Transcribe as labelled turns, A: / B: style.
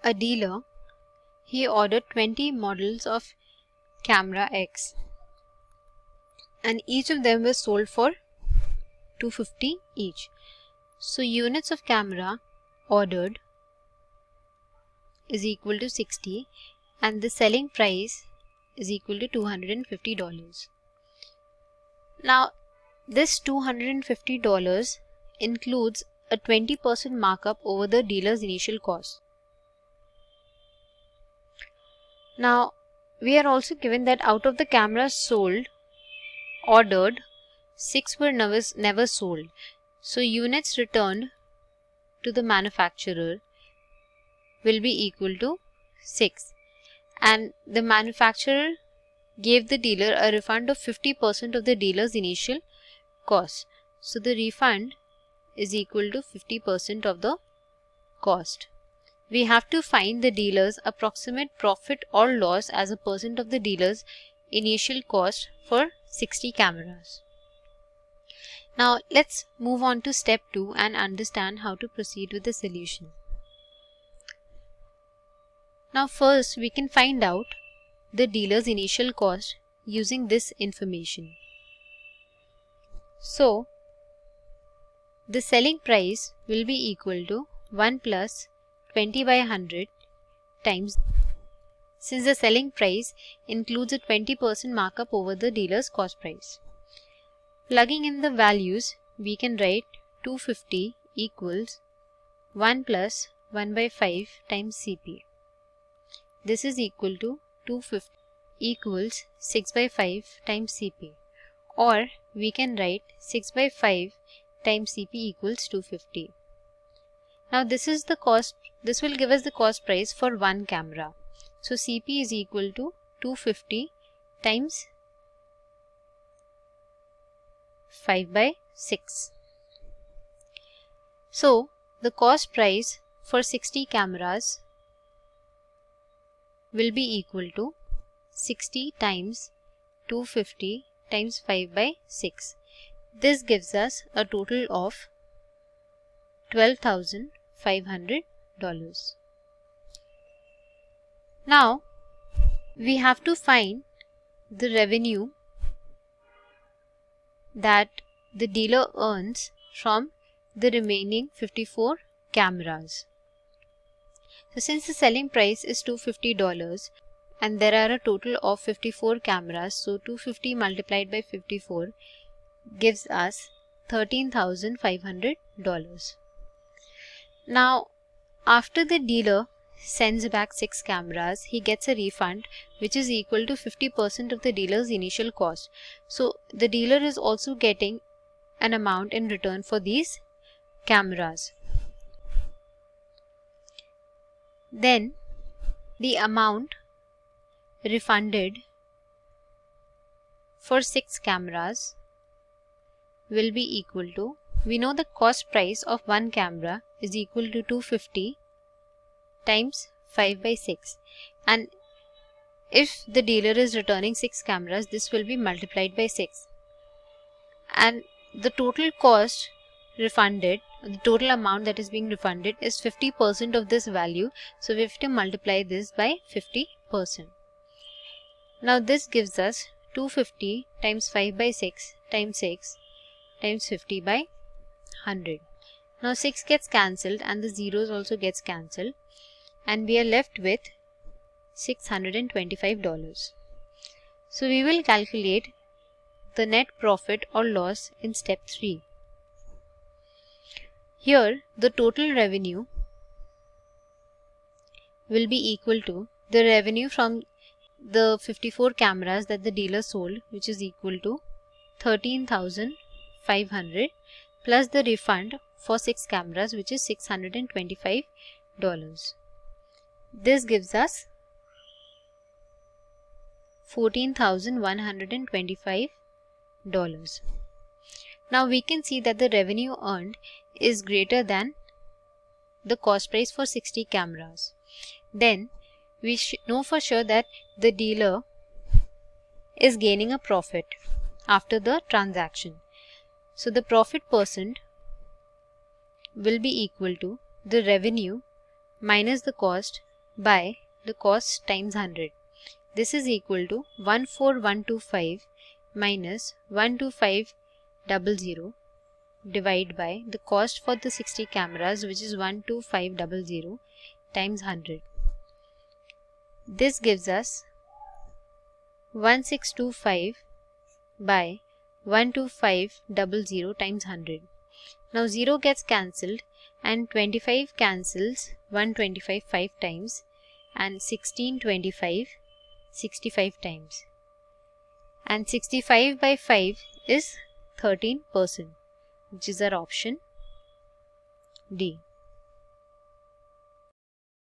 A: a dealer, he ordered 20 models of camera X and each of them was sold for 250 each. So units of camera ordered is equal to 60 and the selling price is equal to $250. Now this $250 includes a 20% markup over the dealer's initial cost. Now we are also given that out of the cameras sold, ordered, 6 were never sold. So units returned to the manufacturer will be equal to 6 and the manufacturer gave the dealer a refund of 50% of the dealer's initial cost. So the refund is equal to 50% of the cost. We have to find the dealer's approximate profit or loss as a percent of the dealer's initial cost for 60 cameras. Now let's move on to step 2 and understand how to proceed with the solution. Now first we can find out the dealer's initial cost using this information. So the selling price will be equal to 1 plus 20 by 100 times, since the selling price includes a 20% markup over the dealer's cost price. Plugging in the values, we can write 250 equals 1 plus 1 by 5 times CP. This is equal to 250 equals 6 by 5 times CP, or we can write 6 by 5 times CP equals 250. Now this is the cost, this will give us the cost price for one camera. So CP is equal to 250 times 5 by 6. So the cost price for 60 cameras will be equal to 60 times 250 times 5 by 6. This gives us a total of $12,500. Now we have to find the revenue that the dealer earns from the remaining 54 cameras. So since the selling price is $250 and there are a total of 54 cameras, so 250 multiplied by 54 gives us $13,500. Now after the dealer sends back 6 cameras, he gets a refund which is equal to 50% of the dealer's initial cost. So the dealer is also getting an amount in return for these cameras. Then the amount refunded for 6 cameras will be equal to, we know the cost price of one camera is equal to 250 times 5 by 6, and if the dealer is returning 6 cameras, this will be multiplied by 6, and the total cost refunded, the total amount that is being refunded is 50% of this value, so we have to multiply this by 50%. Now this gives us 250 times 5 by 6 times 6 times 50 by 100. Now 6 gets cancelled and the zeros also gets cancelled, and we are left with $625. So we will calculate the net profit or loss in step 3. Here the total revenue will be equal to the revenue from the 54 cameras that the dealer sold, which is equal to 13,500 plus the refund for 6 cameras, which is $625. This gives us $14,125. Now we can see that the revenue earned is greater than the cost price for 60 cameras. Then we know for sure that the dealer is gaining a profit after the transaction. So the profit percent will be equal to the revenue minus the cost by the cost times 100. This is equal to 14125 minus 12500 divided by the cost for the 60 cameras, which is 12500 times 100. This gives us 1625 by 12500 times 100. Now 0 gets cancelled and 25 cancels 125 5 times and 1625 65 times, and 65 by 5 is 13%, which is our option D.